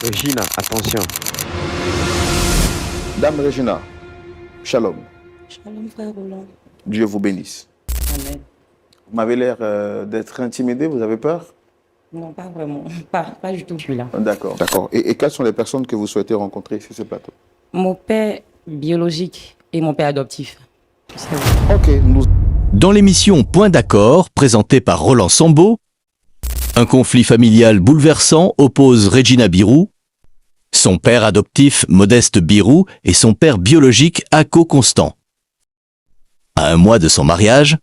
Regina, attention. Dame Regina, shalom. Shalom, frère Roland. Dieu vous bénisse. Amen. Vous m'avez l'air d'être intimidé, vous avez peur? Non, pas vraiment. Pas du tout, je suis là. D'accord. D'accord. Et quelles sont les personnes que vous souhaitez rencontrer sur ce plateau? Mon père biologique et mon père adoptif. C'est vrai. Ok, nous... Dans l'émission Point d'accord, présentée par Roland Sambo, un conflit familial bouleversant oppose Regina Birou, son père adoptif Modeste Birou et son père biologique Ako Constant. À un mois de son mariage,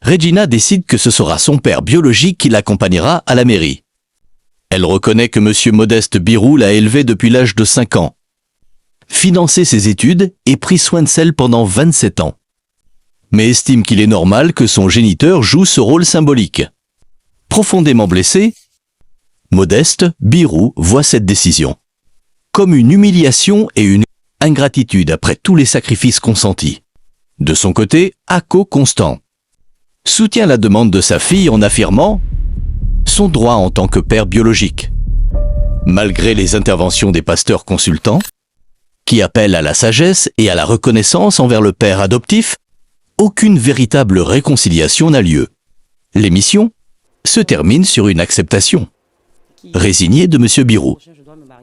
Regina décide que ce sera son père biologique qui l'accompagnera à la mairie. Elle reconnaît que monsieur Modeste Birou l'a élevée depuis l'âge de 5 ans, financé ses études et pris soin de celle pendant 27 ans. Mais estime qu'il est normal que son géniteur joue ce rôle symbolique. Profondément blessé, Modeste Birou voit cette décision comme une humiliation et une ingratitude après tous les sacrifices consentis. De son côté, Ako Constant soutient la demande de sa fille en affirmant son droit en tant que père biologique. Malgré les interventions des pasteurs consultants, qui appellent à la sagesse et à la reconnaissance envers le père adoptif, aucune véritable réconciliation n'a lieu. L'émission se termine sur une acceptation résignée de M. Birou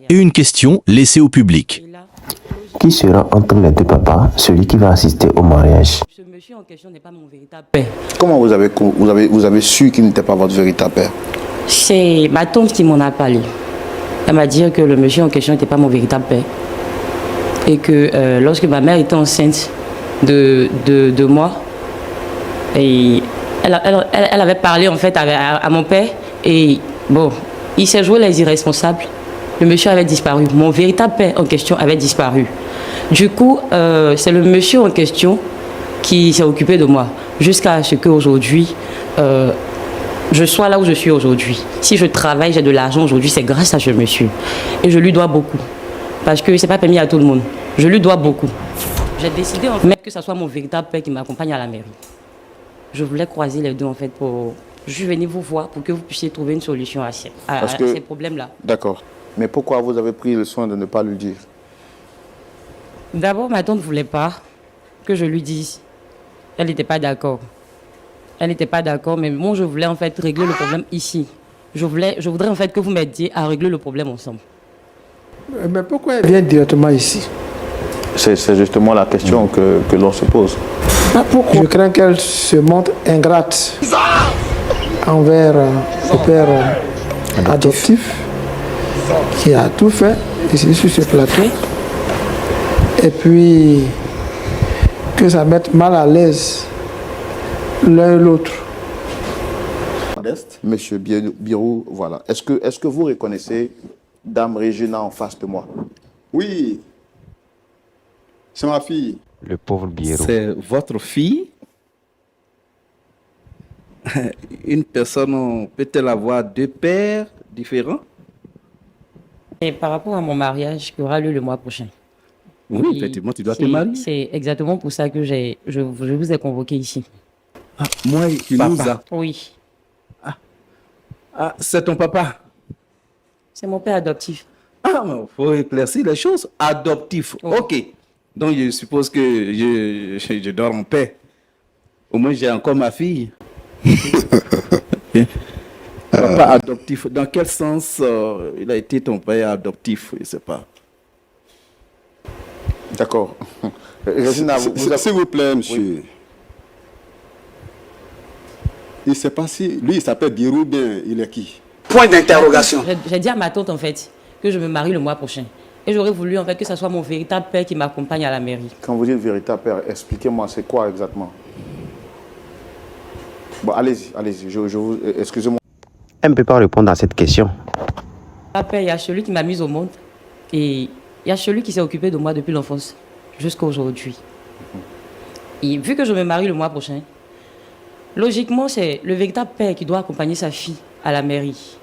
et une question laissée au public. Qui sera entre les deux papas celui qui va assister au mariage? Ce monsieur en question n'est pas mon véritable père. Comment vous avez su qu'il n'était pas votre véritable père? C'est ma tante qui m'en a parlé. Elle m'a dit que le monsieur en question n'était pas mon véritable père. Et que lorsque ma mère était enceinte de moi, et elle avait parlé en fait à mon père. Et bon, il s'est joué les irresponsables. Le monsieur avait disparu. Mon véritable père en question avait disparu. Du coup, c'est le monsieur en question qui s'est occupé de moi. Jusqu'à ce qu'aujourd'hui, je sois là où je suis aujourd'hui. Si je travaille, j'ai de l'argent aujourd'hui, c'est grâce à ce monsieur. Et je lui dois beaucoup. Parce que ce n'est pas permis à tout le monde. Je lui dois beaucoup. J'ai décidé en fait que ce soit mon véritable père qui m'accompagne à la mairie. Je voulais croiser les deux en fait pour... Je suis venu vous voir pour que vous puissiez trouver une solution à ces problèmes-là. D'accord. Mais pourquoi vous avez pris le soin de ne pas lui dire? D'abord, ma tante ne voulait pas que je lui dise. Elle n'était pas d'accord. Elle n'était pas d'accord, mais moi, je voulais en fait régler le problème ici. Je voudrais en fait que vous m'aidiez à régler le problème ensemble. Mais pourquoi elle vient directement ici? C'est justement la question que l'on se pose. Pourquoi? Je crains qu'elle se montre ingrate envers le père adoptif qui a tout fait ici sur ce plateau. Et puis que ça mette mal à l'aise l'un et l'autre. Monsieur Birou, voilà. Est-ce que vous reconnaissez Dame Regina en face de moi? Oui, c'est ma fille. Le pauvre Birou. C'est votre fille? Une personne peut-elle avoir deux pères différents? Et par rapport à mon mariage qui aura lieu le mois prochain. Oui, effectivement, tu dois te marier. C'est exactement pour ça que je vous ai convoqué ici. Ah, moi, tu nous as... Oui. Ah, c'est ton papa? C'est mon père adoptif. Ah, il faut éclaircir les choses. Adoptif, ok. Donc, je suppose que je dors en paix. Au moins, j'ai encore ma fille. Papa adoptif, dans quel sens il a été ton père adoptif? Je ne sais pas. D'accord. S'il vous plaît, monsieur. Oui. Il ne sait pas si... Lui, il s'appelle Birou, bien, il est qui? Point d'interrogation. J'ai dit à ma tante en fait que je me marie le mois prochain. Et j'aurais voulu en fait que ce soit mon véritable père qui m'accompagne à la mairie. Quand vous dites véritable père, expliquez-moi, c'est quoi exactement? Bon, allez-y, excusez-moi. Elle ne peut pas répondre à cette question. Papa, il y a celui qui m'a mise au monde et il y a celui qui s'est occupé de moi depuis l'enfance jusqu'à aujourd'hui. Et vu que je me marie le mois prochain, logiquement, c'est le véritable père qui doit accompagner sa fille à la mairie.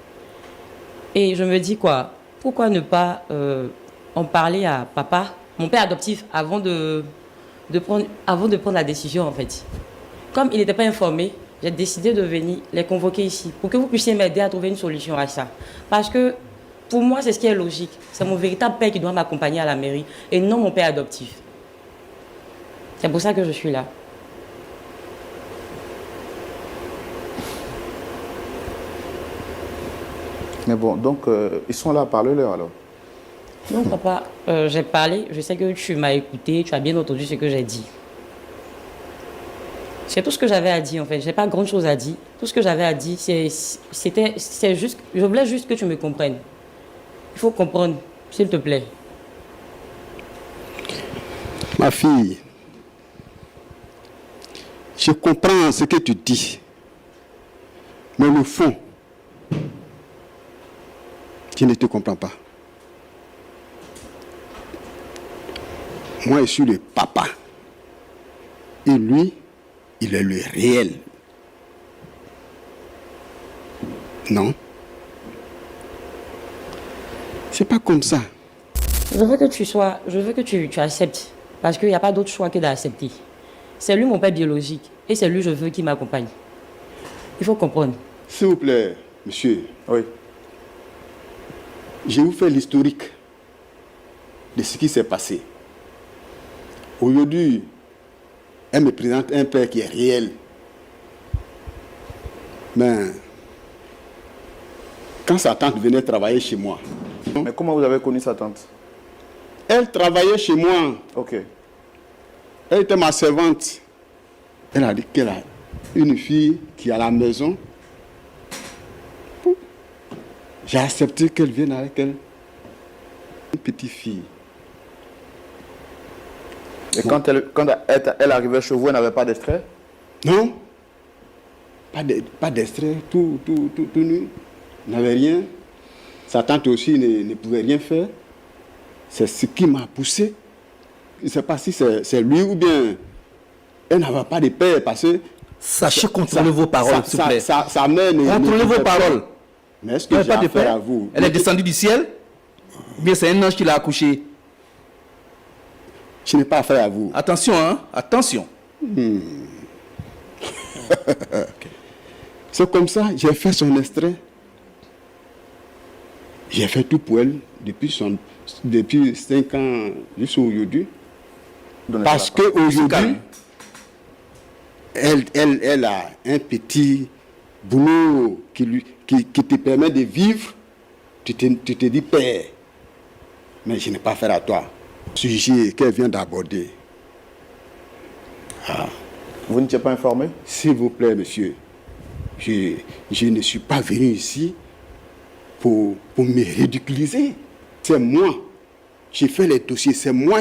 Et je me dis quoi, pourquoi ne pas en parler à papa, mon père adoptif, avant de prendre la décision en fait. Comme il n'était pas informé, j'ai décidé de venir les convoquer ici pour que vous puissiez m'aider à trouver une solution à ça. Parce que Pour moi, c'est ce qui est logique. C'est mon véritable père qui doit m'accompagner à la mairie et non mon père adoptif. C'est pour ça que je suis là. Mais bon, donc, ils sont là, parle-leur alors. Non, papa, j'ai parlé. Je sais que tu m'as écouté, tu as bien entendu ce que j'ai dit. C'est tout ce que j'avais à dire, en fait. Je n'ai pas grand-chose à dire. Tout ce que j'avais à dire, c'est juste... Je voulais juste que tu me comprennes. Il faut comprendre, s'il te plaît. Ma fille, je comprends ce que tu dis. Mais le fond, je ne te comprends pas. Moi, je suis le papa. Et lui, il est le réel. Non? C'est pas comme ça. Je veux que tu acceptes. Parce qu'il n'y a pas d'autre choix que d'accepter. C'est lui mon père biologique. Et c'est lui, je veux, qui m'accompagne. Il faut comprendre. S'il vous plaît, monsieur. Oui. Je vous fais l'historique de ce qui s'est passé. Aujourd'hui, elle me présente un père qui est réel. Mais quand sa tante venait travailler chez moi, Mais comment vous avez connu sa tante? elle travaillait chez moi. Ok. Elle était ma servante. Elle a dit qu'elle a une fille qui est à la maison. J'ai accepté qu'elle vienne avec elle. Une petite fille. Et quand elle arrivait chez vous, elle n'avait pas d'extrait? Non. Pas d'extrait, tout nu. Elle n'avait rien. Sa tante aussi ne pouvait rien faire. C'est ce qui m'a poussé. Je ne sais pas si c'est lui ou bien elle n'avait pas de père parce que... Sachez contrôler vos paroles, s'il vous plaît. Sa mère Contrôlez vos paroles. Mais est-ce Il n'y que a j'ai pas de affaire père. à vous? Elle est descendue du ciel. Ou bien c'est un ange qui l'a accouché. Je n'ai pas affaire à vous. Attention, hein. Attention. C'est comme ça, j'ai fait son extrait. J'ai fait tout pour elle depuis 5 ans jusqu'à aujourd'hui. Parce qu'aujourd'hui, elle a un petit boulot qui te permet de vivre. Tu te dis père. Mais je n'ai pas affaire à toi. Sujet qu'elle vient d'aborder. Vous n'étiez pas informé? S'il vous plaît, monsieur, je ne suis pas venu ici pour me ridiculiser. C'est moi. J'ai fait les dossiers. C'est moi.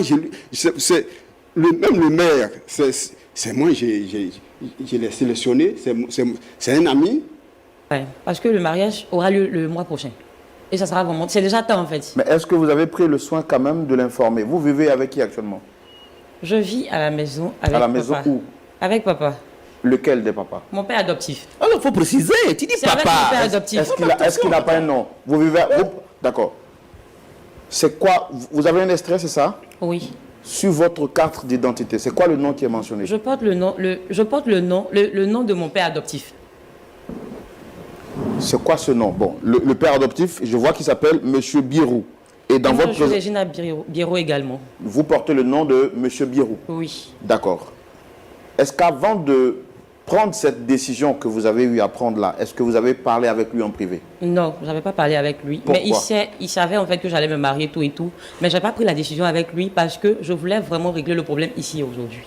Même le maire, c'est moi. Je l'ai sélectionné. C'est un ami. Ouais, parce que le mariage aura lieu le mois prochain. Et ça sera vraiment... C'est déjà temps, en fait. Mais est-ce que vous avez pris le soin quand même de l'informer? Vous vivez avec qui actuellement? Je vis à la maison avec papa. À la maison où? Avec papa. Lequel des papas? Mon père adoptif. Alors, il faut préciser. Tu dis C'est avec mon papa. père adoptif. Est-ce qu'il n'a pas un nom? Vous vivez... D'accord. C'est quoi? Vous avez un extrait, c'est ça? Oui. Sur votre carte d'identité, c'est quoi le nom qui est mentionné? Je porte le nom de mon père adoptif. C'est quoi ce nom? Bon, le père adoptif, je vois qu'il s'appelle Monsieur Birou. Et dans votre... Je suis Regina Biro également. Vous portez le nom de Monsieur Birou? Oui. D'accord. Est-ce qu'avant de prendre cette décision que vous avez eu à prendre là, est-ce que vous avez parlé avec lui en privé? Non, je n'avais pas parlé avec lui. Pourquoi? Mais il savait en fait que j'allais me marier, tout et tout. Mais je n'ai pas pris la décision avec lui parce que je voulais vraiment régler le problème ici aujourd'hui.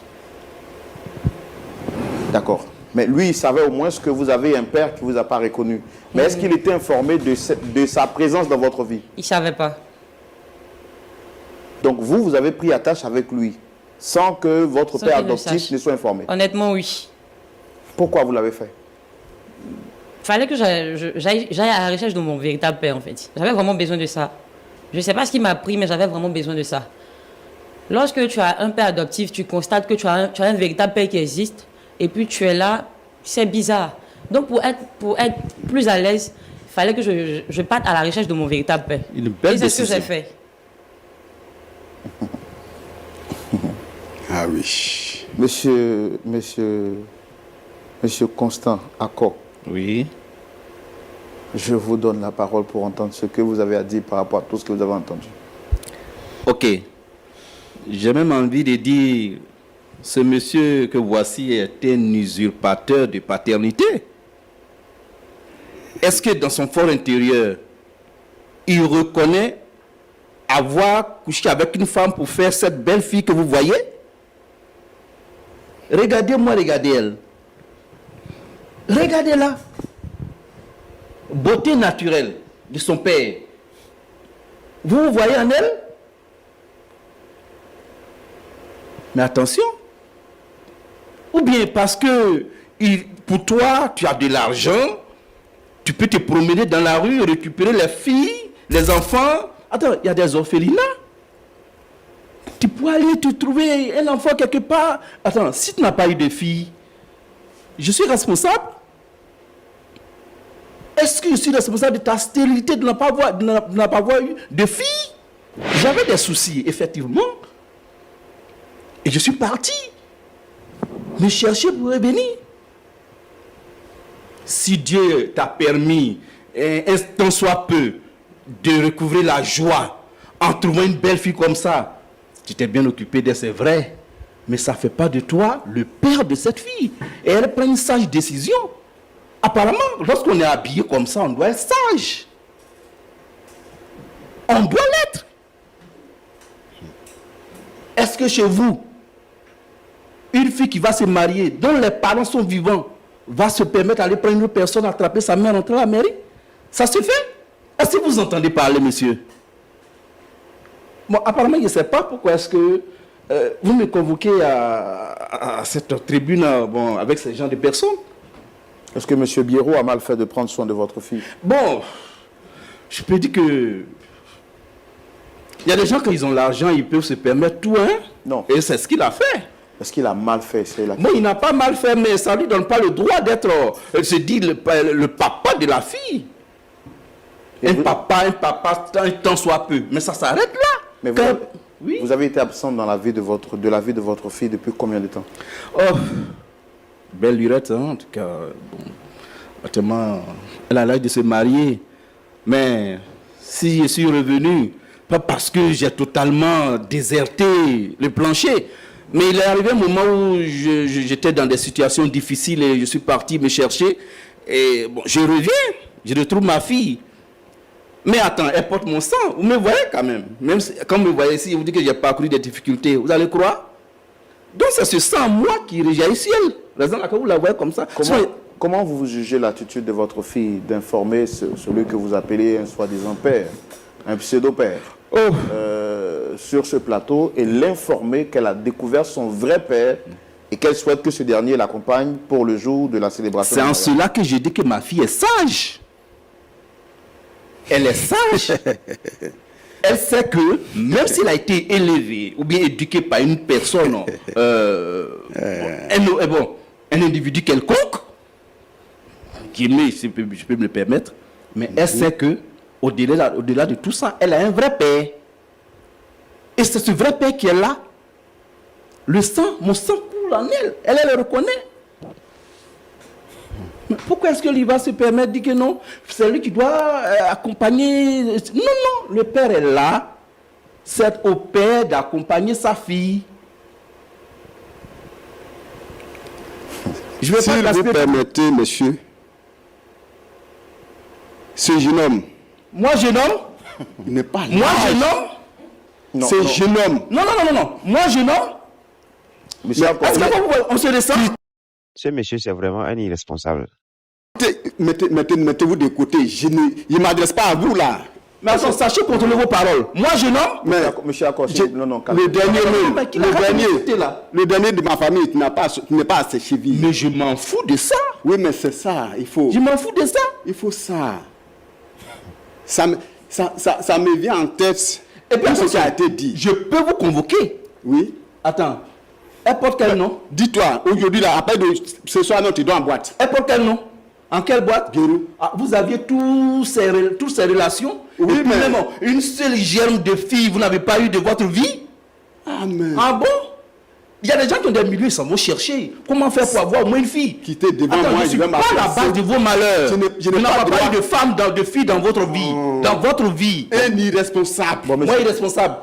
D'accord. Mais lui, il savait au moins que vous avez un père qui ne vous a pas reconnu. Mais est-ce qu'il était informé de sa présence dans votre vie? Il ne savait pas. Donc vous avez pris attache avec lui sans que votre Sans père qu'il ne adoptif sache. ne soit informé? Honnêtement, oui. Pourquoi vous l'avez fait? Il fallait que j'aille à la recherche de mon véritable père, en fait. J'avais vraiment besoin de ça. Je ne sais pas ce qui m'a pris, mais j'avais vraiment besoin de ça. Lorsque tu as un père adoptif, tu constates que tu as un véritable père qui existe, et puis tu es là, c'est bizarre. Donc pour être plus à l'aise, il fallait que je parte à la recherche de mon véritable père. Une belle et c'est ce que décision. j'ai fait. Ah oui. Monsieur Constant Akko, Oui. Je vous donne la parole pour entendre ce que vous avez à dire par rapport à tout ce que vous avez entendu. Ok. J'ai même envie de dire, ce monsieur que voici est un usurpateur de paternité. Est-ce que dans son fort intérieur, il reconnaît avoir couché avec une femme pour faire cette belle fille que vous voyez? Regardez-moi, regardez elle. Regardez-la. Beauté naturelle de son père. Vous voyez en elle? Mais attention. Ou bien parce que pour toi, tu as de l'argent, tu peux te promener dans la rue, récupérer les filles, les enfants. Attends, il y a des orphelinats. Tu peux aller te trouver un enfant quelque part. Attends, si tu n'as pas eu de fille, je suis responsable. Est-ce que je suis responsable de ta stérilité de ne pas avoir eu de fille? J'avais des soucis, effectivement. Et je suis parti me chercher pour revenir. Si Dieu t'a permis, un tant soit peu, de recouvrir la joie en trouvant une belle fille comme ça, tu t'es bien occupé d'elle, c'est vrai. Mais ça ne fait pas de toi le père de cette fille. Et elle prend une sage décision. Apparemment, lorsqu'on est habillé comme ça, on doit être sage. On doit l'être. Est-ce que chez vous, une fille qui va se marier, dont les parents sont vivants, va se permettre d'aller prendre une personne, attraper sa mère, entrer à la mairie? Ça se fait? Est-ce que vous entendez parler, monsieur? Bon, apparemment, je ne sais pas pourquoi est-ce que vous me convoquez à cette tribune bon, avec ce genre de personnes. Est-ce que M. Biérot a mal fait de prendre soin de votre fille? Bon, je peux dire que il y a des gens, quand ils ont l'argent, ils peuvent se permettre tout, hein? Non. Et c'est ce qu'il a fait. Est-ce qu'il a mal fait? Bon, il n'a pas mal fait, mais ça ne lui donne pas le droit d'être, se dire, le papa de la fille. Un papa, tant soit peu. Mais ça s'arrête là. Mais vous avez été absent dans la vie de votre fille depuis combien de temps? Oh, belle lurette, hein, en tout cas. Bon, actuellement, elle a l'âge de se marier. Mais si je suis revenu, pas parce que j'ai totalement déserté le plancher, mais il est arrivé un moment où j'étais dans des situations difficiles et je suis parti me chercher. Et bon, je reviens, je retrouve ma fille. Mais attends, elle porte mon sang. Vous me voyez quand même. Même si, quand vous me voyez ici, vous dites que j'ai parcouru des difficultés. Vous allez croire? Donc c'est ce sang, moi, qui rejaillit ciel. Raison laquelle vous la voyez comme ça. Comment vous jugez l'attitude de votre fille d'informer celui que vous appelez un soi-disant père, un pseudo-père, sur ce plateau et l'informer qu'elle a découvert son vrai père et qu'elle souhaite que ce dernier l'accompagne pour le jour de la célébration? C'est en cela que je dis que ma fille est sage. Elle est sage. Elle sait que même s'il a été élevé ou bien éduqué par une personne, un individu quelconque, qui je peux me le permettre, mais elle sait que au-delà de tout ça, elle a un vrai père. Et c'est ce vrai père qui est là. Le sang, mon sang coule en elle. Elle le reconnaît. Mais pourquoi est-ce qu'il va se permettre de dire que non? C'est lui qui doit accompagner. Non, non, le père est là. C'est au père d'accompagner sa fille. Je vais pas vous permettez, monsieur, ce jeune homme. Moi, jeune homme? Il n'est pas là. Moi, jeune homme? C'est jeune homme. Non, non, non, non. Moi, jeune homme? Monsieur, on se descend? Ce monsieur, c'est vraiment un irresponsable. Mettez-vous de côté. Je ne m'adresse pas à vous là. Mais attends, sachez contrôler vos paroles. Moi, jeune homme? Mais monsieur Akos, non, le dernier de ma famille, tu n'es pas à ses chevilles. Mais je m'en fous de ça. Oui, mais c'est ça, il faut. Je m'en fous de ça. Il faut ça. Ça me vient en tête. Et puis, ce qui a été dit. Je peux vous convoquer. Oui. Attends. Elle porte quel nom? Dis-toi, aujourd'hui, là, après ce soir, non, tu dois en boîte. Elle porte quel nom? En quelle boîte? Biérou. Ah, vous aviez toutes ces relations? Oui, et puis mais... même une seule germe de fille, vous n'avez pas eu de votre vie? Ah, mais... Ah bon? Il y a des gens qui ont des millions, ils s'en vont chercher. Comment faire pour avoir au moins une fille? Quittez devant Attends, moi, je ne suis pas la base de vos malheurs. Je Vous n'ai n'avez pas pas droit. eu de femmes, de filles dans votre vie. Dans votre vie. Un irresponsable. Moi, irresponsable.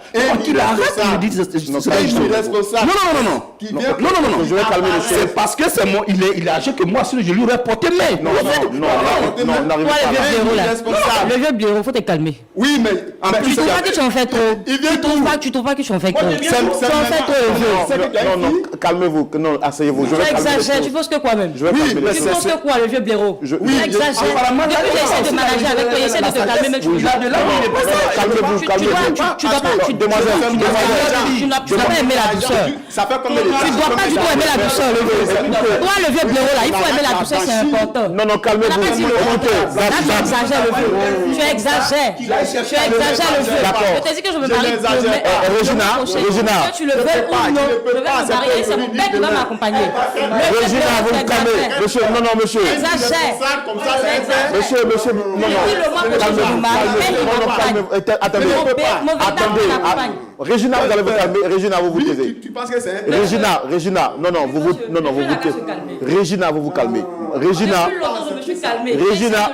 Qu'il arrête de me dire Un irresponsable. Non. Qui vient Non. Je vais calmer les choses. C'est parce que il est âgé que moi, sinon je lui aurais porté main. Non, n'arrivez Toi, le vieux pas. blaireau là. irresponsable. Le vieux blaireau, faut te calmer. Oui, mais en Tu plus, trouves pas que tu en fais trop? Il vient Tu trouves pas que tu en fais trop? Moi, Tu je viens en fais trop, le vieux. Non, calmez-vous. Non, asseyez-vous. Je Tu vais calmer les exagères, choses. tu penses que quoi même? Je vais calmer les Tu choses. penses que quoi, le vieux blaireau? Je- Tu oui, exagères. apparemment, Depuis que j'essaie de manager avec toi, j'essaie de te calmer, mais tu Là, de là, il est pas ça. Calmez-vous, calmez-vous. tu dois pas, tu dois pas aimer la douceur. ça fait comme les Tu dois pas du tout aimer la douceur, le vieux. Toi, le vieux blaireau là, il faut aimer la douceur, c'est important. Non, calmez-vous. On a pas dit le contraire. Là, tu exagères le vieux. Tu exagères. Tu exagères le vieux. Je te dis que je me marie demain. Regina. Que tu le veuilles ou non, je vais me marier, c'est mon père qui va m'accompagner. Regina, vous me calmez. Monsieur, non, monsieur. Exagère. Monsieur, non. Dis-le-moi que je me marie. Attendez. Mon véritable m'accompagne. Regina, vous allez vous calmer. Regina, vous vous taisez. Tu penses que c'est un... Regina, vous vous taisez. Regina, vous vous calmez. Regina, Depuis longtemps, je me suis calmée. Regina,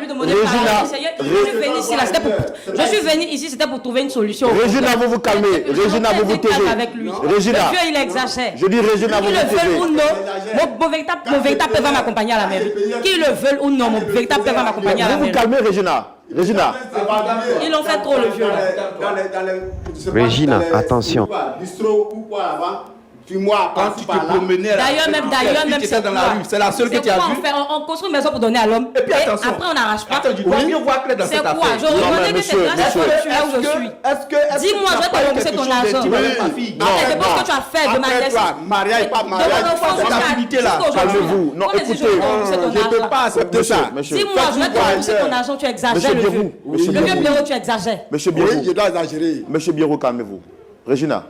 Je suis venue ici, c'était pour trouver une solution. Regina, vous vous calmez. Regina, vous vous taisez. Avec lui. Regina. Le vieux, il exagère. Je dis Regina, vous Qu'il vous le veuille ou taisez. non, mon véritable père va m'accompagner à la mairie. Qu'il le veuille ou non, mon véritable père va m'accompagner à la Vous vous mairie. calmez, Regina. Ils ont fait trop le vieux. Regina, attention. Bistrot ou quoi là-bas. Puis-moi, Quand tu te promenais là, D'ailleurs, même, tu étais dans la rue, c'est la seule que tu as vue. On construit une maison pour donner à l'homme. Et puis attention. Après, on n'arrache pas. Attends, tu dois mieux voir clair dans C'est cette quoi? affaire. Je reconnais que c'est grâce à toi que je suis là où je suis. Dis-moi, je vais te rembourser ton argent. C'est pour ce que tu as fait de Après toi, mariage, pas mariage. Calmez-vous. Non, écoutez, Je ne peux pas accepter ça. Monsieur, Dis-moi, je vais te rembourser ton argent, tu exagères le vieux. Monsieur Le vieux Biérou. blaireau, tu exagères. Monsieur Oui, je Biérou. dois exagérer. Monsieur Biérou, calmez-vous. Regina,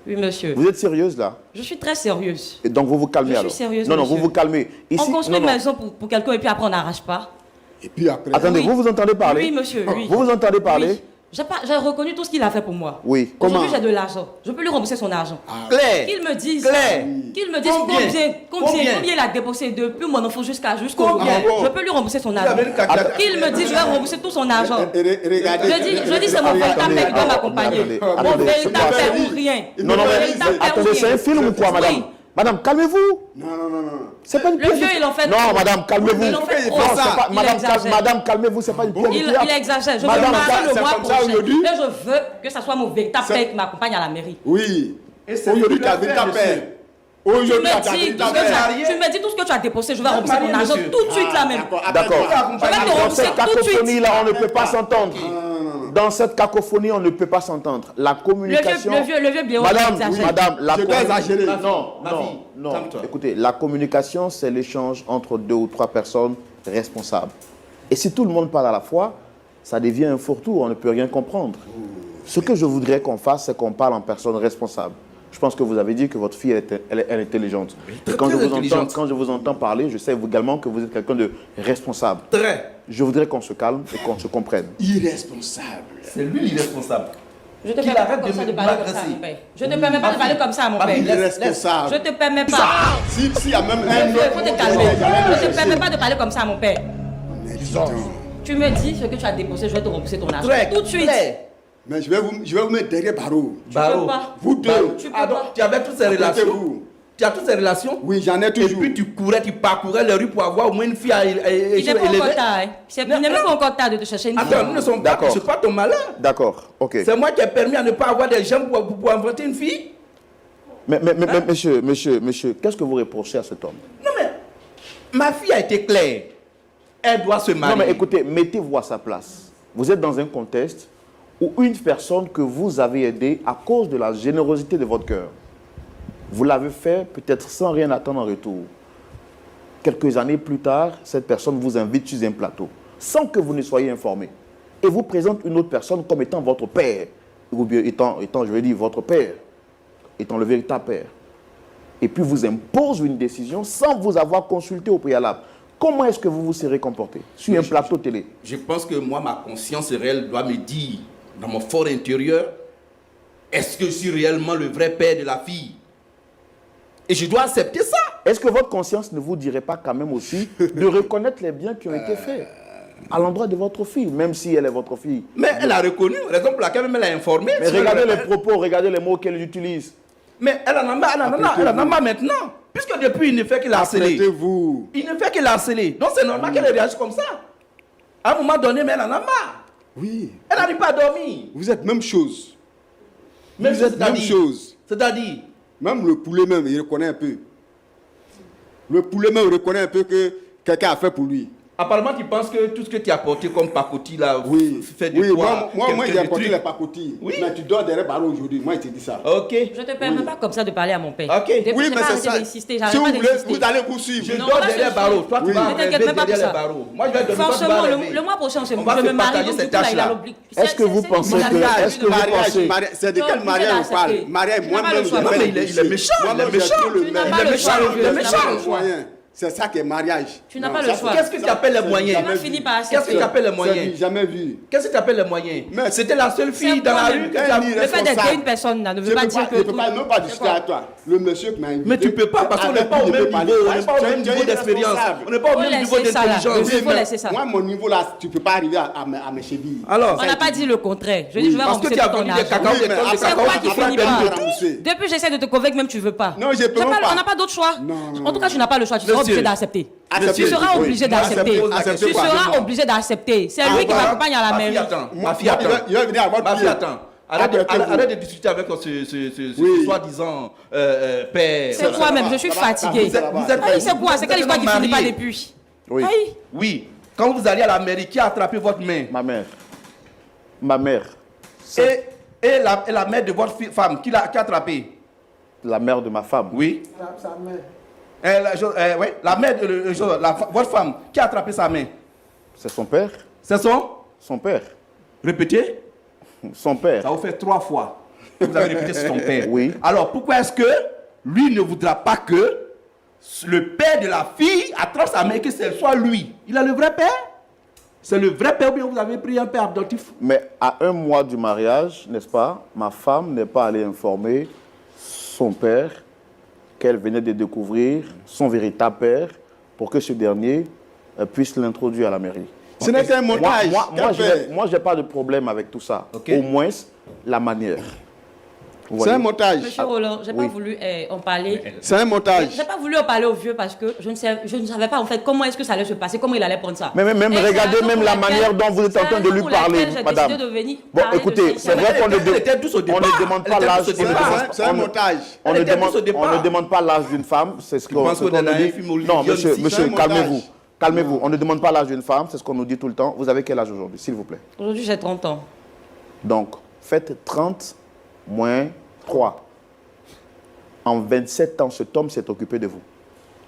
Oui, monsieur. vous êtes sérieuse là? Je suis très sérieuse. Et donc vous vous calmez Je suis alors? sérieuse, Non, monsieur. vous vous calmez. Ici, On construit non, une non. maison pour quelqu'un et puis après on n'arrache pas. Et puis après... Attendez, Oui. vous entendez parler? Oui, monsieur, oui. Vous entendez parler? Oui. J'ai reconnu tout ce qu'il a fait pour moi. Oui. Aujourd'hui, j'ai de l'argent. Je peux lui rembourser son argent. Claire. Qu'il me dise. Claire. Qu'il me dise Combien combien il a dépensé depuis mon enfant jusqu'au Combien? Je peux lui rembourser son argent. avez le caca- Qu'il me dise, je vais rembourser tout son argent. Regardez. Je dis, c'est mon véritable père qui doit m'accompagner. Mon Attendez, véritable père ou rien. Non, Mon mais véritable père ou attendez, c'est rien. un film ou quoi, madame? Oui. Madame, calmez-vous. Non. C'est pas une Le pièce. vieux, il en fait Non, trop. madame, calmez-vous. Il en fait trop. Non, c'est pas- Il madame, exagère. madame, calmez-vous, c'est pas une pièce. Il exagère. Je me Madame, marie le c'est mois comme ça prochain. aujourd'hui? Mais je veux que ça soit mon véritable père qui m'accompagne à la mairie. Oui. c'est Aujourd'hui, le tu as plus vu ta faire, père. Tu Aujourd'hui, tu as me vu dis ta tout ce que père. tu me dis tout ce que tu as dépensé, je vais rembourser ton marié, argent monsieur. tout de suite là même. D'accord. Je vais te Dans rembourser cette tout de suite. cacophonie là, on ne peut pas s'entendre. Dans cette cacophonie, on ne peut pas s'entendre. La communication. Le vieux blaireau exagère. Madame, la Je dois exagérer. Non. Écoutez, la communication, c'est l'échange entre 2 ou 3 personnes responsables. Et si tout le monde parle à la fois, ça devient un fourre-tout, on ne peut rien comprendre. Ce que je voudrais qu'on fasse, c'est qu'on parle en personne responsable. Je pense que vous avez dit que votre fille elle est intelligente. Et quand je vous entends parler, je sais également que vous êtes quelqu'un de responsable. Très. Je voudrais qu'on se calme et qu'on se comprenne. Irresponsable. C'est lui l'irresponsable. Je te Qu'il permets pas arrête comme de ça de me parler comme ça à m'agresser. mon père. Je te permets pas de parler comme ça à mon père. Irresponsable. Je te permets pas. S'il y a même Il un autre... faut te calmer. Je te permets pas de parler comme ça à mon père. Tu me dis ce que tu as dépensé, je vais te rembourser ton argent. Très. Tout de suite. Claire. Mais je vais vous mettre derrière barreau. Tu peux pas. Vous deux. Tu peux Ah donc, pas. tu avais toutes ces relations. Apprêtez-vous. Tu as toutes ces relations. Oui, j'en ai Et toujours. puis tu courais, tu parcourais les rues pour avoir au moins une fille à Il n'est pas encore tard. Hein. Il n'est même pas encore tard de te chercher une fille. Attends, nous ne sommes pas. D'accord. C'est pas ton malheur. D'accord, ok. C'est moi qui ai permis à ne pas avoir des gens pour inventer une fille. Mais monsieur, qu'est-ce que vous reprochez à cet homme? Non mais, ma fille a été claire. Elle doit se marier. Non, mais écoutez, mettez-vous à sa place. Vous êtes dans un contexte où une personne que vous avez aidée à cause de la générosité de votre cœur, vous l'avez fait peut-être sans rien attendre en retour. Quelques années plus tard, cette personne vous invite sur un plateau, sans que vous ne soyez informé, et vous présente une autre personne comme étant votre père, ou bien étant je vais dire, votre père, étant le véritable père. Et puis vous impose une décision sans vous avoir consulté au préalable. Comment est-ce que vous vous serez comporté sur un plateau télé? Je pense que moi, ma conscience réelle doit me dire, dans mon fort intérieur, est-ce que je suis réellement le vrai père de la fille? Et je dois accepter ça. Est-ce que votre conscience ne vous dirait pas quand même aussi de reconnaître les biens qui ont été faits à l'endroit de votre fille, même si elle est votre fille? Mais elle a reconnu, raison pour laquelle elle a informé. Mais regardez les propos, regardez les mots qu'elle utilise. Mais elle en a marre maintenant. Puisque depuis, il ne fait que la harceler. Apprêtez-vous. Il ne fait que la harceler. Donc c'est normal qu'elle réagisse comme ça. À un moment donné, mais elle en a marre. Oui. Elle n'arrive pas à dormir. Vous êtes même chose. Même Vous êtes même chose. C'est-à-dire, Même le poulet même, il reconnaît un peu. Le poulet même reconnaît un peu que quelqu'un a fait pour lui. apparemment, tu penses que tout ce que tu as apporté comme pacotille là, fait de toi. Moi j'ai apporté les pacotilles. Oui. Mais tu dors derrière barreau aujourd'hui. Moi, je te dis ça. Ok. Je te permets pas comme ça de parler à mon père. Ok. Depuis, Oui, j'ai mais pas c'est arrêté ça. d'insister, Si j'arrête vous pas voulez, d'insister. vous allez vous suivre. Je Non, dors moi, je derrière suis- barreau. Toi, tu Oui. vas Ne t'inquiète même pas pour derrière ça. les barreaux. Moi, je vais dormir. toi, tu Franchement, vas rêver. le mois prochain, On va je se me marie, partager donc cette du coup, là, il a tâche-là. l'obligation. Est-ce que vous pensez Mariage, que vous pensez c'est de quel Donc, mariage vous on parle? acceptez. Mariage, Tu n'as moi-même, pas le choix. j'ai Non, fait mais le il est dossier. méchant, Moi-même, il est j'ai méchant. tout le Tu n'as mail. pas le choix. Il est méchant. C'est ça qui est mariage. Tu n'as Non, pas le ça, choix. Qu'est-ce que tu appelles les moyens? Tu vas finir par Qu'est-ce que accepter. tu appelles les Ça, moyens? j'ai jamais vu. Qu'est-ce que tu appelles les moyens? Mais C'était la seule fille c'est dans la toi-même. rue que tu as. Un Le fait d'être responsable. une personne là, ne Je veut pas peux dire que je peux tout- pas, même pas C'est discuter quoi? à toi. Le monsieur qui m'a invité. Mais tu peux pas parce qu'on n'est avec pas lui, au il même peut parler. niveau, on n'est pas au Tu es- même tu es niveau d'expérience, irresponsable. on n'est pas au Faut même niveau laisser ça, là. d'intelligence. Il faut laisser ça. Moi, mon niveau là, tu peux pas arriver à mes chevilles. Alors, On n'a pas dit le contraire. Je dis, je vais parce que rembourser tu as tout ton vendu des argent. cacao, Oui, des mais tonnes de après, C'est cacao quoi qui qui te font finit peine pas de tout. Depuis, j'essaie de te convaincre, même tu veux pas. Non, je peux J'ai même pas- pas. On n'a pas d'autre choix. Non, En tout cas, tu n'as pas le choix. Tu seras Monsieur. obligé d'accepter. Accepter. Tu seras Oui. obligé d'accepter. Accepter Tu quoi? seras obligé d'accepter. C'est lui qui m'accompagne à la Ma fille mairie. attend. Ma Moi, fille attend. il va venir avoir Ma fille pied. attend. Arrête de discuter avec ce Oui. soi-disant père. C'est quoi même? Je suis fatiguée. Vous êtes- Aïe, c'est quoi? C'est quelle histoire qui finit pas mariés. depuis? Oui, Aïe. Oui. Quand vous alliez à la mairie, qui a attrapé votre main? ma mère. Ma mère. Et la mère de votre femme, qui a attrapé? La mère de ma femme. Oui. La mère de votre femme, qui a attrapé sa main? C'est son père. C'est Son père. Répétez. Son père. Ça vous fait 3 fois que vous avez répété c'est son père. Oui. Alors pourquoi est-ce que lui ne voudra pas que le père de la fille attrape sa main et que ce soit lui? Il a le vrai père? C'est le vrai père ou bien vous avez pris un père adoptif? Mais à 1 mois du mariage, n'est-ce pas, ma femme n'est pas allée informer son père qu'elle venait de découvrir son véritable père pour que ce dernier puisse l'introduire à la mairie. Ce n'est qu'un montage. Moi, je n'ai pas de problème avec tout ça. Ok. Au moins, la manière. Vous C'est voyez? un montage. Monsieur Roland, j'ai pas voulu en parler. C'est un montage. J'ai pas voulu en parler au vieux parce que je ne savais pas en fait comment est-ce que ça allait se passer, comment il allait prendre ça. Mais même Et c'est regardez la raison même pour la laquelle- manière dont vous êtes en c'est train la de lui raison pour parler, laquelle j'ai madame. décidé de venir Bon, parler de écoutez, ça c'est vrai qu'on Elle était douce au on départ. ne demande Elle pas était l'âge. douce au on ne départ. demande- C'est un on ne- montage. On Elle ne était demande, douce au départ. on ne demande pas l'âge d'une femme, c'est ce qu'on penses ce qu'on qu'on est nous naïf, dit. mais on lui Non, dit monsieur, aussi, c'est un montage. calmez-vous. Calmez-vous. On ne demande pas l'âge d'une femme, c'est ce qu'on nous dit tout le temps. Vous avez quel âge aujourd'hui, s'il vous plaît? Aujourd'hui, j'ai 30 ans. Donc, faites 30 moins 3. En 27 ans, cet homme s'est occupé de vous.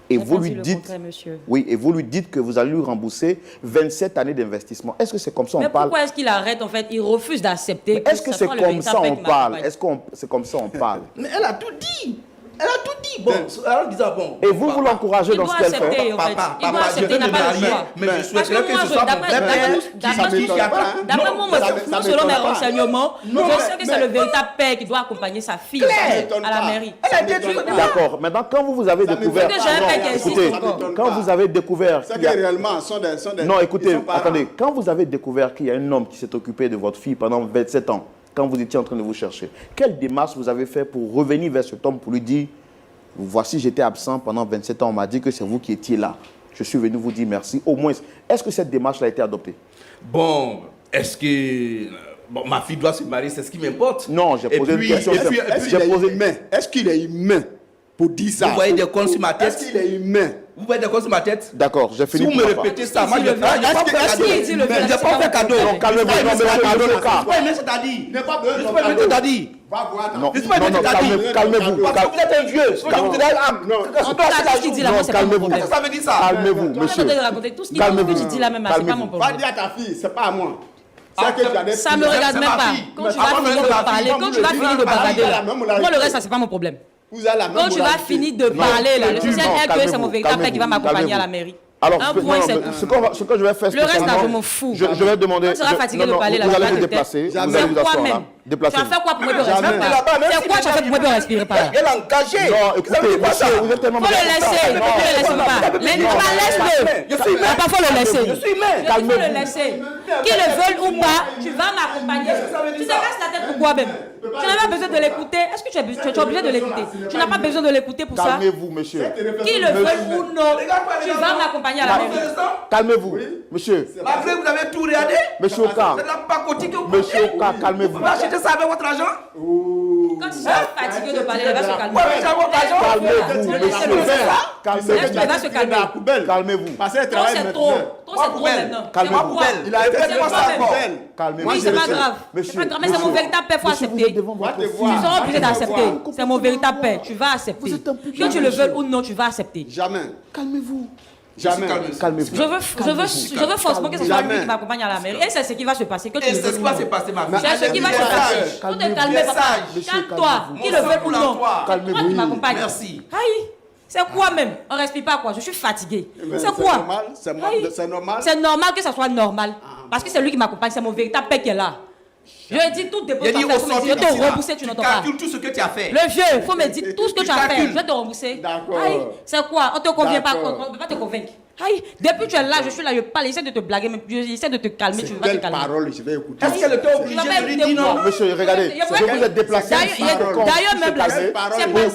Et J'ai vous pas lui dit le dites, contraire, monsieur. oui, et vous lui dites que vous allez lui rembourser 27 années d'investissement. Est-ce que c'est comme ça Mais on parle? pourquoi est-ce qu'il arrête en fait? Il refuse d'accepter. Est-ce que ça c'est soit le comme véritable ça père on qui parle? m'accompagne. Est-ce que c'est comme ça on parle? Mais elle a tout dit. Elle a tout dit. Bon, alors disant bon. Et vous, vous l'encouragez Il dans doit ce qu'elle accepter fait? en fait. Il doit accepter, il n'a pas le choix. Mais je Parce que souhaiterais que moi, ce soit mon vrai père d'après moi, selon mes renseignements, Non, je sais que c'est le véritable père qui doit accompagner sa fille à la mairie. Elle a été D'accord. Maintenant, quand vous avez découvert... m'étonne pas. Parce que j'ai un père qui écoutez, insiste encore. quand vous avez découvert... C'est qu'il y que a- réellement, sont des. Non, ils écoutez, sont parents. attendez. Quand vous avez découvert qu'il y a un homme qui s'est occupé de votre fille pendant 27 ans, quand vous étiez en train de vous chercher, quelle démarche vous avez fait pour revenir vers cet homme pour lui dire, voici, j'étais absent pendant 27 ans, on m'a dit que c'est vous qui étiez là. Je suis venu vous dire merci. Au moins, est-ce que cette démarche a été adoptée? Bon, est-ce que ma fille doit se marier, c'est ce qui m'importe? Non, j'ai posé une question. Est-ce qu'il est humain? Est-ce qu'il est humain pour dire ça? Vous voyez des cornes sur ma Est-ce tête? qu'il est humain? Vous voyez des cornes sur ma tête? D'accord, j'ai Si fini. vous me pour ma part. répétez ça, moi je vais Est-ce pas qu'il faire dit le cadeau. vrai, Je vais pas faire cadeau. Non, calmez-vous, non, monsieur, monsieur K. Mais c'est-à-dire. Il n'est pas besoin Je de suis pas cadeau. venu c'est-à-dire. Va voir ta Non, fille. pas non, une non, tentative. calmez-vous. Parce que vous êtes un vieux. Je vous dirais, En tout cas, tout ce qu'il dit là, moi, c'est pas mon calmez-vous. problème. ça veut dire ça. Calmez-vous, monsieur. Arrête de raconter tout ce que tu dis là même, c'est pas mon Va problème. dire à ta fille, c'est pas à moi. Ah, C'est que tu as des Ça filles. me regarde c'est même ma pas. fille. Quand Mais tu vas avant finir même de la fille, parler, comme quand vous tu vas le finir dites, de la bavarder fille, là, la même moi moralité. le reste, ça c'est pas mon problème. Vous avez la même Quand tu vas moralité. finir de parler là, l'essentiel est que c'est mon véritable père qui va m'accompagner à la calmez-vous. mairie. Alors, Un point, c'est tout. ce que je vais faire Le reste, là, spécialement, je m'en fous. je vais demander... Quand tu seras fatigué de parler, là, vous je vais allez vous te déplacer. taire. Vous allez vous C'est quoi asseoir là. même? Tu Déplacez-vous. as fait quoi pour moi de respirer Jamais. par là? C'est quoi tu as fait pour moi de respirer par là? Elle est engagée. Non, écoutez, monsieur, vous êtes tellement... Faut le laisser. Non, Faut le laisser pas. Laisse-le. Je suis humain. Faut le laisser. Je suis humain. Il faut le laisser. Qu'ils le veulent ou pas, tu vas m'accompagner. Tu te casses la tête pourquoi même? Tu n'as pas besoin de l'écouter. Est-ce que tu es obligé de l'écouter? Tu n'as pas besoin de l'écouter pour ça. Calmez-vous, monsieur. Qu'ils le veulent ou non, tu vas m'accompagner à la mairie. Calmez-vous, monsieur. Après, vous avez tout regardé. Monsieur Oka. C'est la pacotille que vous Monsieur Oka, calmez-vous. Vous achetez ça avec votre argent? Quand tu seras fatigué de parler, il va se calmer. Ouais, mais j'ai votre argent. Calmez-vous, monsieur. Laisse-le, il va se calmer. Calmez-vous. Passez le Toi, travail c'est maintenant. trop. Toi, c'est trop maintenant. Calmez-vous. C'est quoi? Il a été C'est fait quoi ça même? encore. Calmez-vous. Oui, c'est pas grave. Monsieur, C'est pas grave, mais c'est mon véritable père, il faut monsieur, vous accepter. êtes devant votre Va te fille. voir. Tu seras obligé Va te d'accepter. voir. C'est mon véritable père. Tu vas accepter. Vous êtes un puissant Que tu le monsieur. veuilles ou non, tu vas accepter. Jamais. Calmez-vous. Jamais. Calmez-vous. Je veux forcément que ce soit lui qui m'accompagne à la mairie. Et c'est ce qui va se passer. Que tu Et le c'est veuilles ce ou qui va non. se passer, ma fille. C'est ce qui va se passer. Faut te calmer, papa. Calme-toi. Qui le veut ou non. Calmez-vous. Toi qui m'accompagne. Merci. Aïe. C'est quoi même? On respire pas quoi? Je suis fatiguée. Mais C'est quoi? normal, Aïe. c'est normal. C'est normal que ça soit normal. Parce que c'est lui qui m'accompagne. C'est mon véritable père qui est là. Je lui ai dit tout dépôt. Il a dit au Je sortir vais te d'ici là, rembourser, tu tu n'entends pas. calcules tout ce que tu as fait. Le vieux, il faut me dire tout ce que tu as fait. calcules. Je vais te rembourser. D'accord. Aïe, c'est quoi? On te convient pas, D'accord. on ne peut pas te convaincre. Aïe, depuis que tu es là, je suis là, je parle, j'essaie de te blaguer, mais j'essaie de te calmer, tu C'est vas te quelle calmer. parole je vais écouter. Est-ce qu'elle était obligée de lui dire non? Monsieur, regardez, vous vous êtes déplacé. D'ailleurs, même là, c'est pas respect,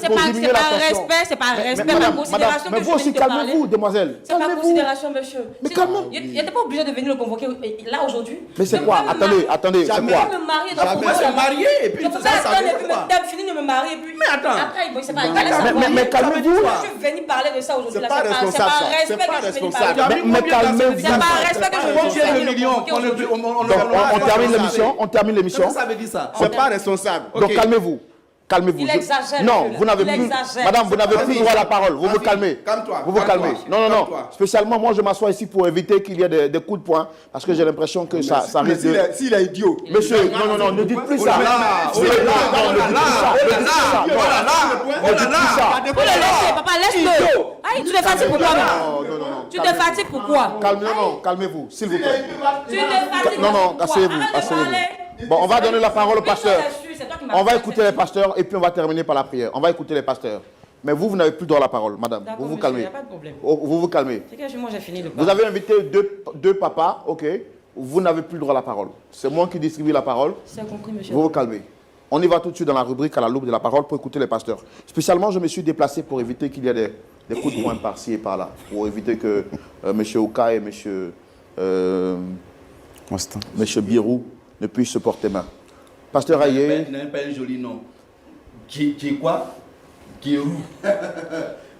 c'est pas respect, ma considération mais que vous je aussi, viens de te parler. calmez-vous, demoiselle. C'est ma Calmez-vous. considération, monsieur. Mais Sinon, calmez-vous. il n'était pas obligé de venir le convoquer là aujourd'hui. Mais c'est Je quoi? pouvais me Attendez, c'est marier. quoi? Je pouvais me marier, donc Jamais pourquoi se ça va? marier et puis Je tout pouvais ça, ça attendre veut et puis dire quoi? finir de me marier et puis. Mais attends. Après, bon, c'est pas grave. Mais calmez-vous. Je suis venu parler de ça aujourd'hui. C'est là, pas responsable, ça. respect C'est pas que je suis venu responsable. parler. Mais calmez-vous. C'est pas respect que je Combien suis de venu millions convoquer qu'on ne aujourd'hui. Donc, on termine l'émission. On termine l'émission. Qu'est-ce que ça veut dire ça? C'est pas responsable. Donc, calmez-vous. Calmez-vous. Il exagère, Non, monsieur, vous n'avez il plus. exagère. Madame, vous n'avez plus droit à la parole. Vous vous Vas-y, calmez. calme-toi, Vous vous calmez. calme-toi, Non. calme-toi. Spécialement, moi, je m'assois ici pour éviter qu'il y ait des coups de poing. Parce que j'ai l'impression que ça risque de. S'il est idiot. Monsieur, non, ne dites plus ça. Oh là là, oh là là, oh là là, oh là là, oh là là, oh là là. Faut le laisser, papa, laisse-le. Aïe, tu te fatigues pourquoi même? Non. Tu te fatigues pourquoi? Calmez-vous, s'il vous plaît. Tu te fatigues Non, pourquoi? asseyez-vous, Arrête de asseyez-vous. parler. Bon, on va donner la parole au pasteur. C'est toi qui m'as On va fait écouter les cette- pasteurs et puis on va terminer par la prière. On va écouter les pasteurs. Mais vous n'avez plus droit à la parole, madame. D'accord, Vous vous monsieur, calmez. y a pas de problème. Oh, vous vous calmez. C'est que moi j'ai fini le Vous pas. avez invité deux papas, ok. Vous n'avez plus le droit à la parole. C'est moi qui distribue la parole. C'est compris, monsieur. Vous vous calmez. On y va tout de suite dans la rubrique à la loupe de la parole pour écouter les pasteurs. Spécialement, je me suis déplacé pour éviter qu'il y ait des coups de poing par-ci et par-là. Pour éviter que M. Oka et M. Birou ne puissent se porter main. Pasteur Aye. Il n'a pas un joli nom. Qui est quoi? Qui est roux.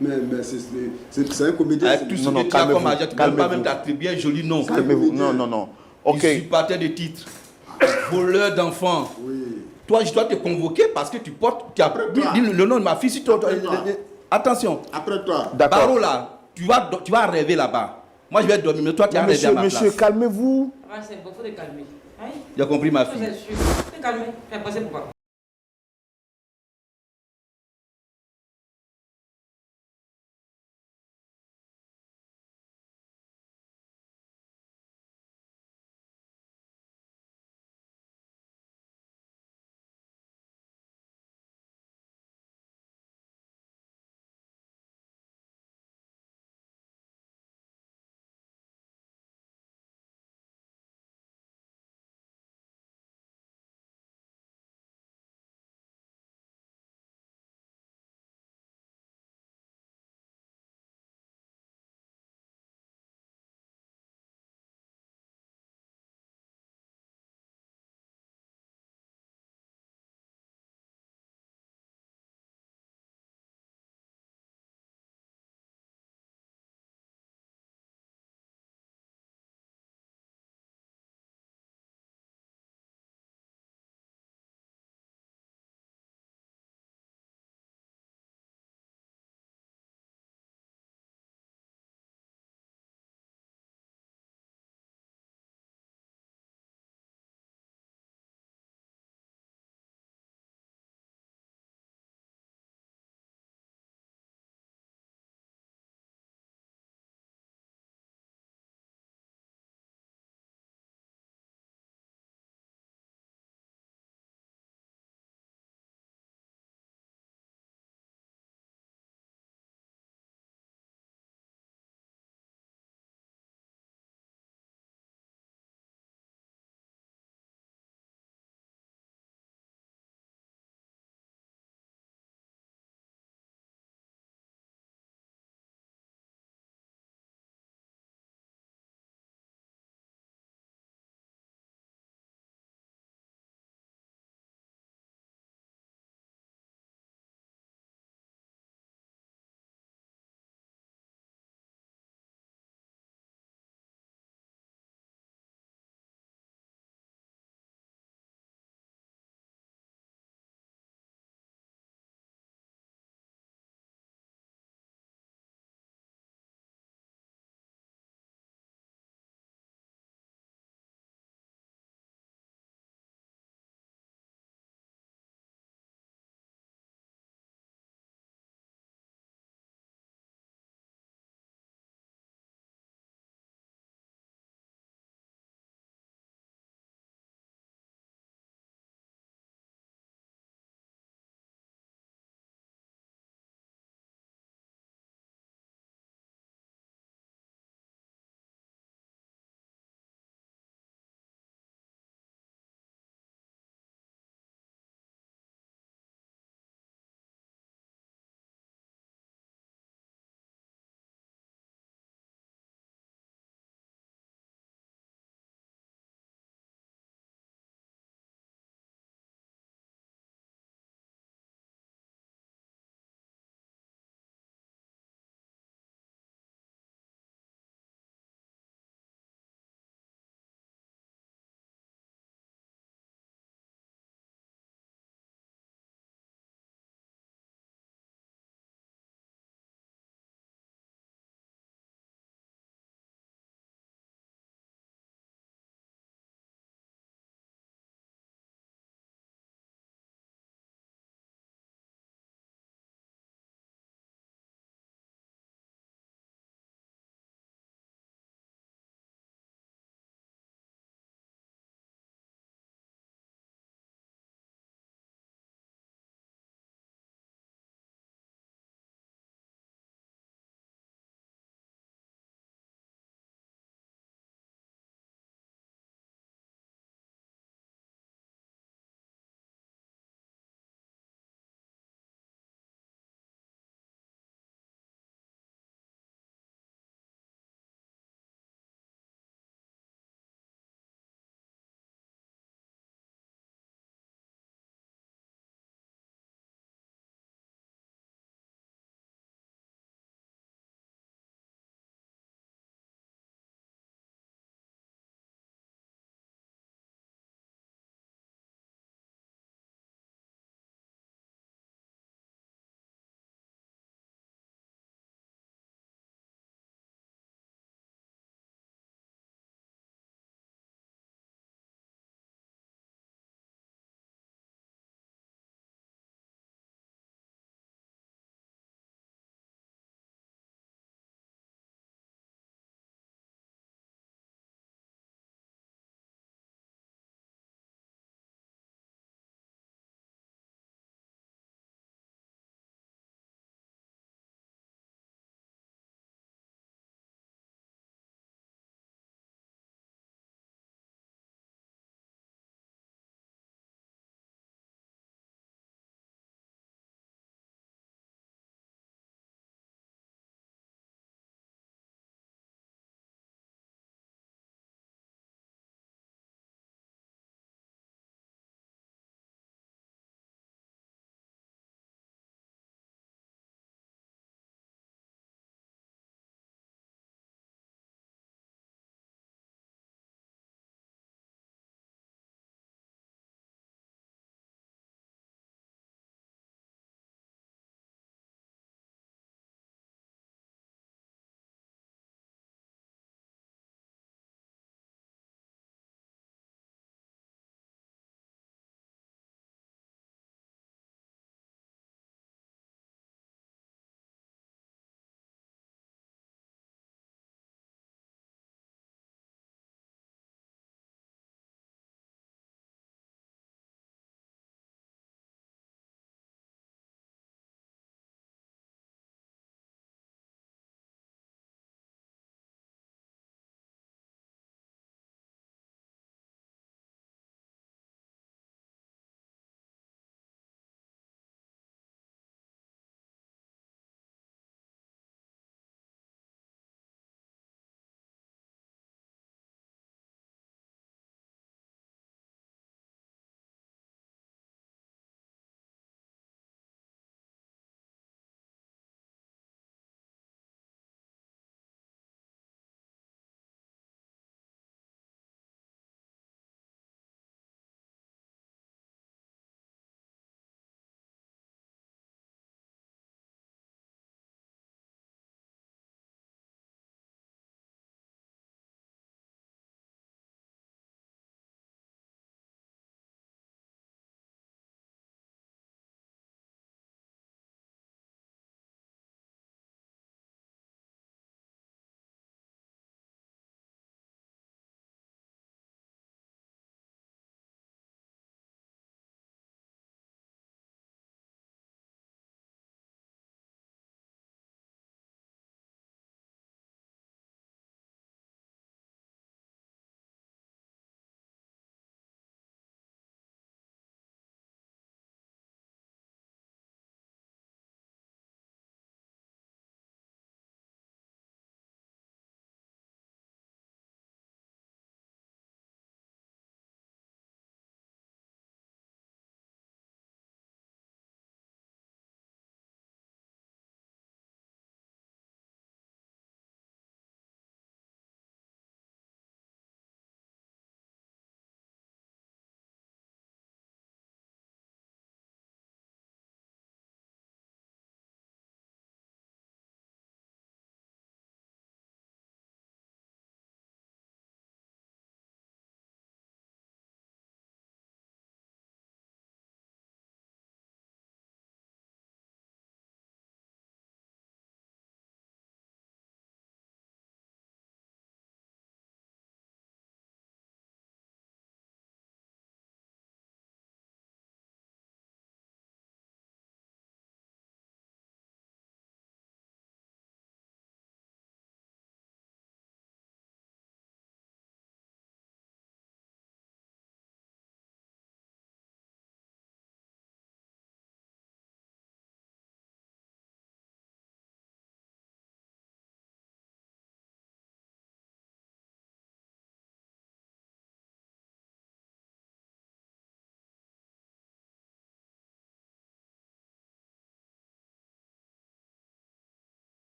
Mais c'est un comédien. Avec tout ce Non, que tu as calmez-vous, comme agent, tu ne peux calmez-vous. pas même t'attribuer un joli nom. Calmez-vous. Non. Ok. Il supportait des titres. Voleur d'enfants. Toi, je dois te convoquer parce que tu portes. Tu as dit le nom de ma fille. Si tu- Attention. Après toi. D'accord. Baro là, tu vas rêver là-bas. Moi, je vais dormir, mais toi, tu as rêvé à ma Monsieur, place. calmez-vous. Ah, c'est bon, faut te calmer. Aïe, Tu as compris ma vous fille. êtes sûr. Faut te calmer. Tu as passé pourquoi?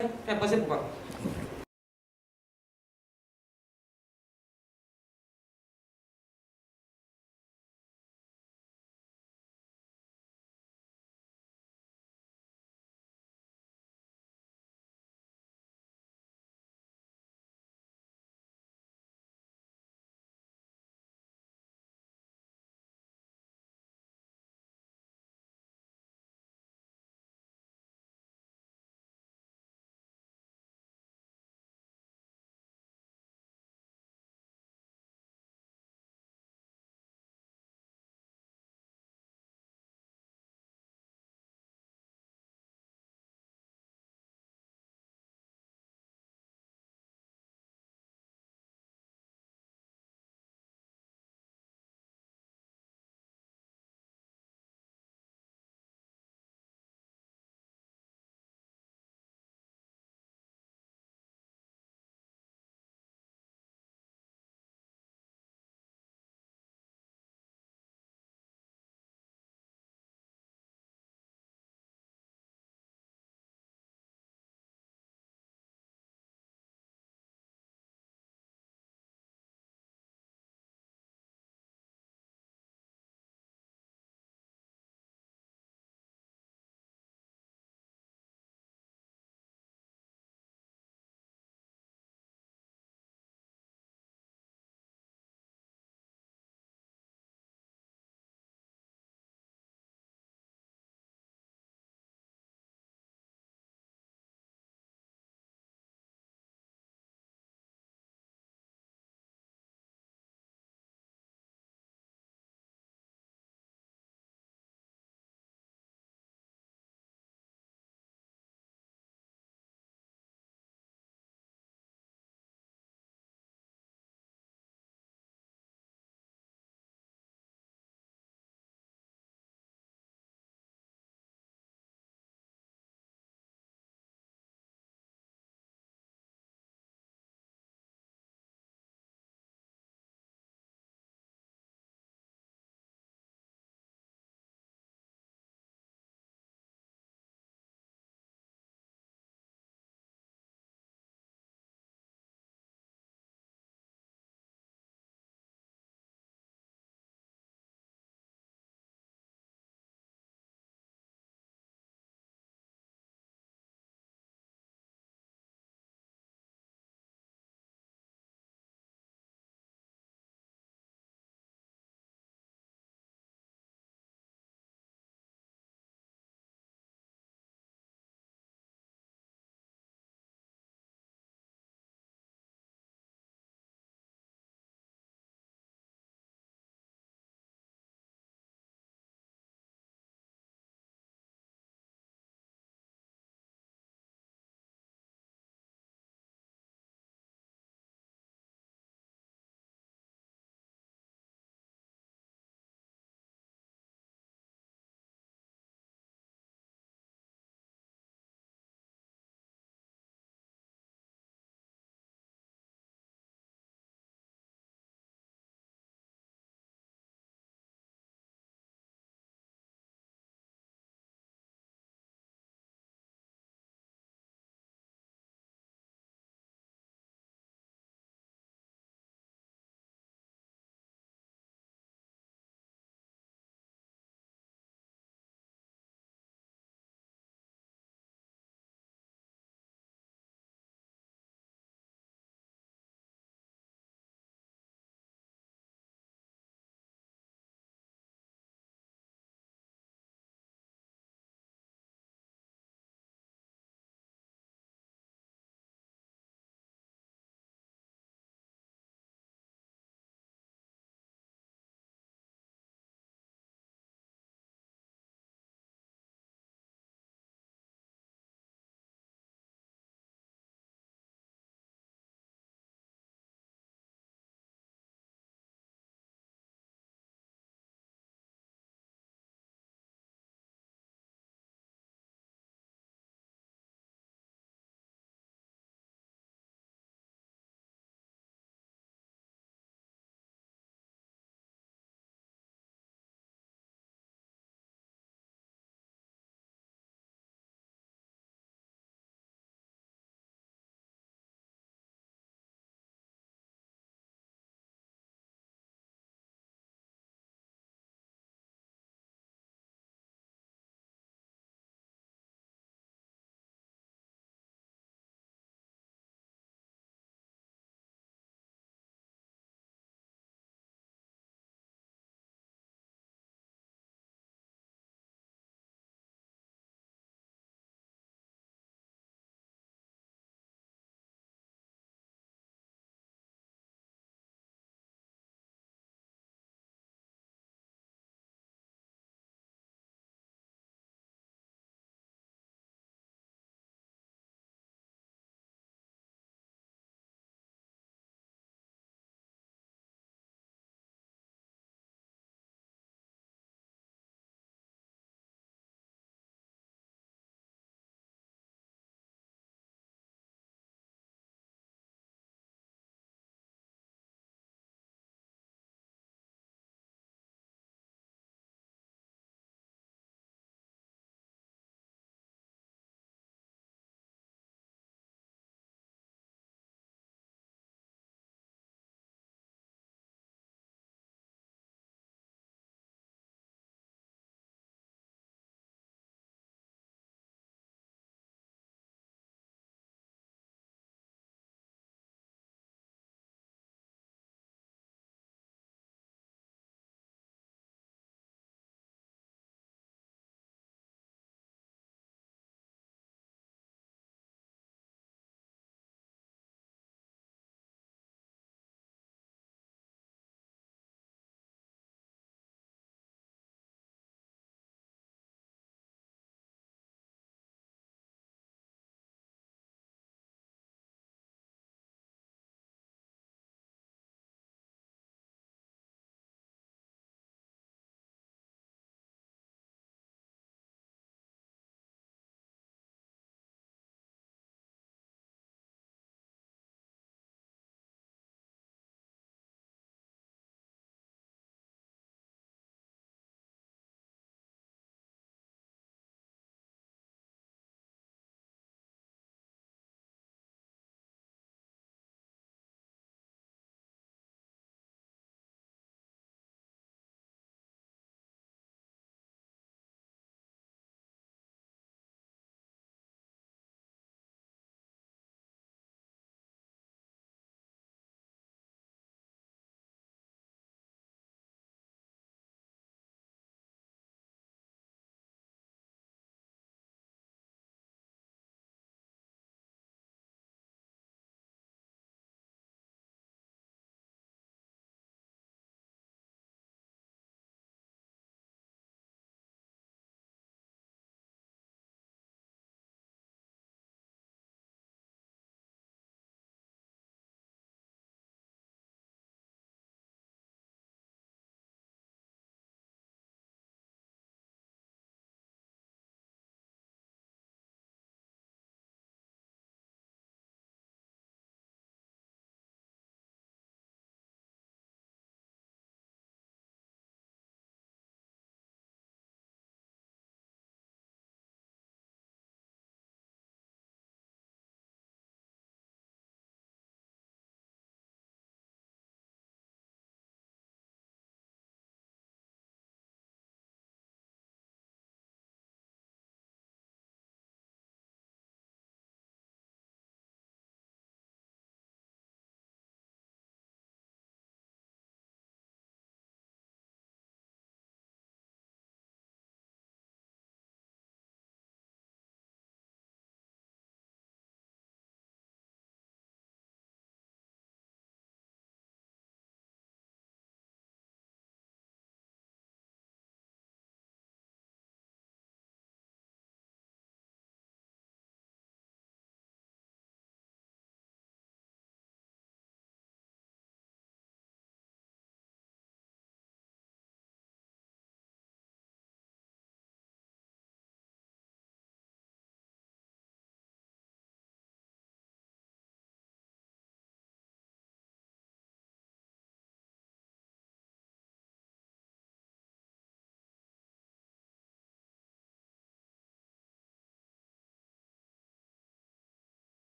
Faire passer pourquoi?